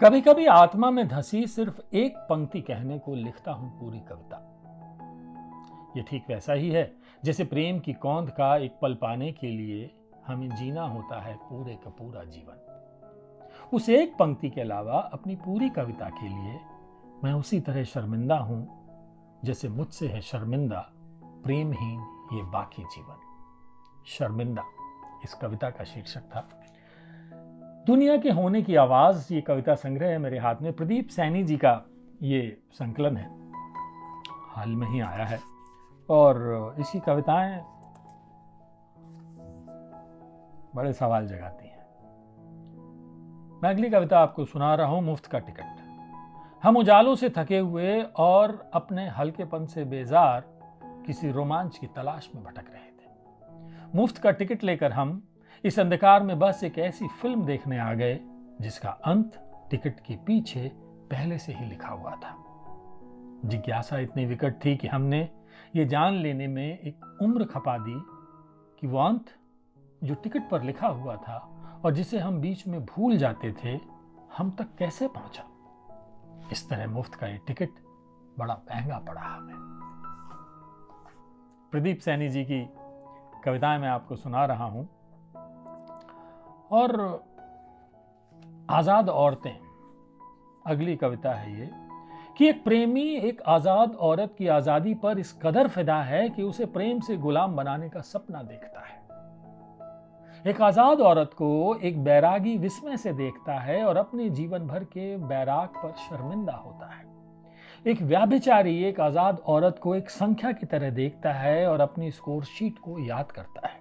कभी कभी आत्मा में धसी सिर्फ एक पंक्ति कहने को लिखता हूं पूरी कविता। ये ठीक वैसा ही है जैसे प्रेम की कौंध का एक पल पाने के लिए हमें जीना होता है पूरे का पूरा जीवन। उस एक पंक्ति के अलावा अपनी पूरी कविता के लिए मैं उसी तरह शर्मिंदा हूं जैसे मुझसे है शर्मिंदा प्रेमहीन ये बाकी जीवन। शर्मिंदा इस कविता का शीर्षक था। दुनिया के होने की आवाज ये कविता संग्रह है मेरे हाथ में। प्रदीप सैनी जी का ये संकलन है, हाल में ही आया है और इसकी कविताएं बड़े सवाल जगाती हैं। मैं अगली कविता आपको सुना रहा हूं, मुफ्त का टिकट। हम उजालों से थके हुए और अपने हल्केपन से बेजार किसी रोमांच की तलाश में भटक रहे थे। मुफ्त का टिकट लेकर हम इस अंधकार में बस एक ऐसी फिल्म देखने आ गए जिसका अंत टिकट के पीछे पहले से ही लिखा हुआ था। जिज्ञासा इतनी विकट थी कि हमने ये जान लेने में एक उम्र खपा दी कि वो अंत जो टिकट पर लिखा हुआ था और जिसे हम बीच में भूल जाते थे, हम तक कैसे पहुंचा। इस तरह मुफ्त का ये टिकट बड़ा महंगा पड़ा हमें। प्रदीप सैनी जी की कविताएं मैं आपको सुना रहा हूं। और आजाद औरतें, अगली कविता है ये कि एक प्रेमी एक आजाद औरत की आजादी पर इस कदर फिदा है कि उसे प्रेम से गुलाम बनाने का सपना देखता है। एक आजाद औरत को एक बैरागी विस्मय से देखता है और अपने जीवन भर के बैराग पर शर्मिंदा होता है। एक व्याभिचारी एक आजाद औरत को एक संख्या की तरह देखता है और अपनी स्कोर शीट को याद करता है।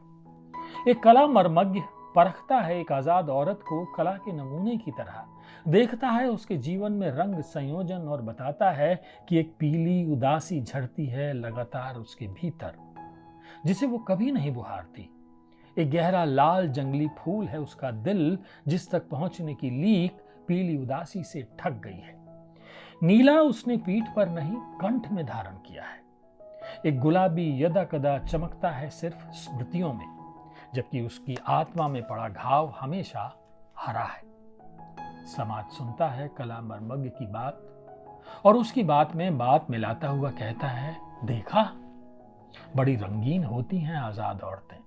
एक कला मर्मज्ञ परखता है एक आजाद औरत को कला के नमूने की तरह, देखता है उसके जीवन में रंग संयोजन और बताता है कि एक पीली उदासी झड़ती है लगातार उसके भीतर जिसे वो कभी नहीं बुहारती। एक गहरा लाल जंगली फूल है उसका दिल जिस तक पहुंचने की लीक पीली उदासी से ठग गई है। नीला उसने पीठ पर नहीं कंठ में धारण किया है। एक गुलाबी यदा कदा चमकता है सिर्फ स्मृतियों में, जबकि उसकी आत्मा में पड़ा घाव हमेशा हरा है। समाज सुनता है कला मर्मज्ञ की बात और उसकी बात में बात मिलाता हुआ कहता है, देखा बड़ी रंगीन होती हैं आजाद औरतें।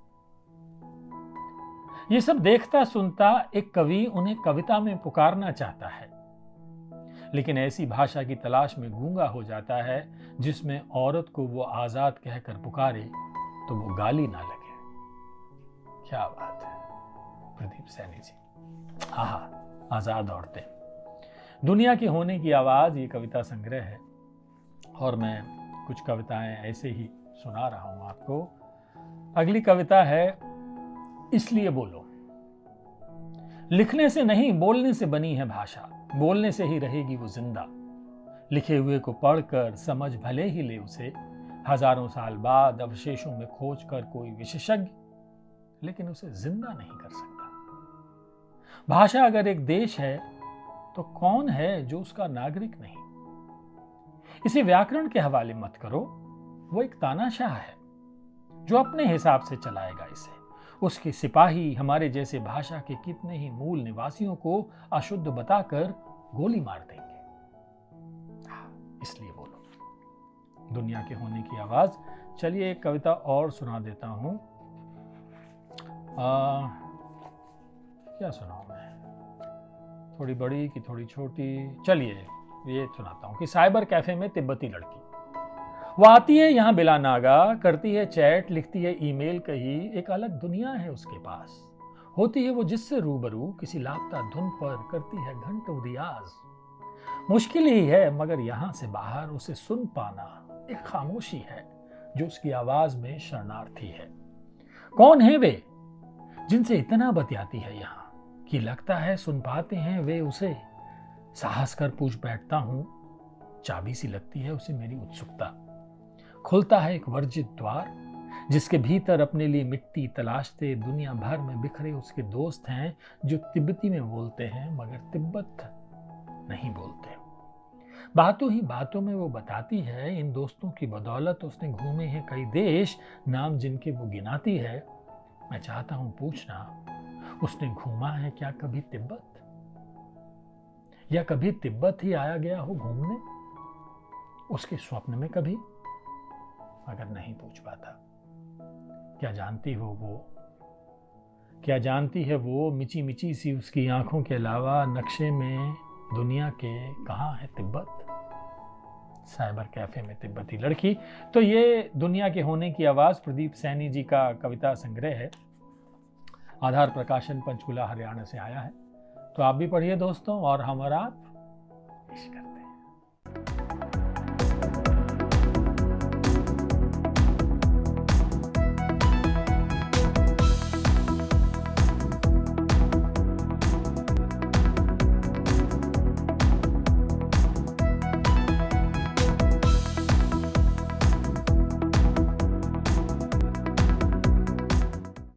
ये सब देखता सुनता एक कवि उन्हें कविता में पुकारना चाहता है, लेकिन ऐसी भाषा की तलाश में गूंगा हो जाता है जिसमें औरत को वो आजाद कहकर पुकारे तो वो गाली ना लगे। क्या बात है प्रदीप सैनी जी। आजाद औरतें, दुनिया की होने की आवाज ये कविता संग्रह है और मैं कुछ कविताएं ऐसे ही सुना रहा हूं आपको। अगली कविता है इसलिए बोलो। लिखने से नहीं बोलने से बनी है भाषा, बोलने से ही रहेगी वो जिंदा। लिखे हुए को पढ़कर समझ भले ही ले उसे, हजारों साल बाद अवशेषों में खोज कर कोई विशेषज्ञ, लेकिन उसे जिंदा नहीं कर सकता। भाषा अगर एक देश है तो कौन है जो उसका नागरिक नहीं। इसे व्याकरण के हवाले मत करो, वो एक तानाशाह है जो अपने हिसाब से चलाएगा इसे। उसके सिपाही हमारे जैसे भाषा के कितने ही मूल निवासियों को अशुद्ध बताकर गोली मार देंगे। इसलिए बोलो, दुनिया के होने की आवाज। चलिए एक कविता और सुना देता हूं। क्या सुनाऊं मैं, थोड़ी बड़ी कि थोड़ी छोटी। चलिए ये सुनाता हूं कि साइबर कैफे में तिब्बती लड़की, वो आती है यहाँ बिला नागा, करती है चैट, लिखती है ईमेल, कही एक अलग दुनिया है उसके पास। होती है वो जिससे रूबरू किसी लापता धुन पर, करती है घंटों रियाज। मुश्किल ही है मगर यहाँ से बाहर उसे सुन पाना एक खामोशी है जो उसकी आवाज में शरणार्थी है। कौन है वे जिनसे इतना बतियाती है यहाँ कि लगता है सुन पाते हैं वे उसे। साहस कर पूछ बैठता हूं, चाबी सी लगती है उसे मेरी उत्सुकता। खुलता है एक वर्जित द्वार जिसके भीतर अपने लिए मिट्टी तलाशते दुनिया भर में बिखरे उसके दोस्त हैं जो तिब्बती में बोलते हैं मगर तिब्बत नहीं बोलते। बातों ही बातों में वो बताती है इन दोस्तों की बदौलत उसने घूमे हैं कई देश, नाम जिनके वो गिनाती है। मैं चाहता हूं पूछना, उसने घूमा है क्या कभी तिब्बत? या कभी तिब्बत ही आया गया हो घूमने, उसके स्वप्न में कभी? अगर नहीं पूछ पाता, क्या जानती है वो मिची मिची सी उसकी आंखों के अलावा नक्शे में दुनिया के कहाँ है तिब्बत? साइबर कैफे में तिब्बती लड़की। तो ये दुनिया के होने की आवाज प्रदीप सैनी जी का कविता संग्रह है। आधार प्रकाशन पंचकुला हरियाणा से आया है। तो आप भी पढ़िए दोस्तों, और हम और आप विश करते हैं।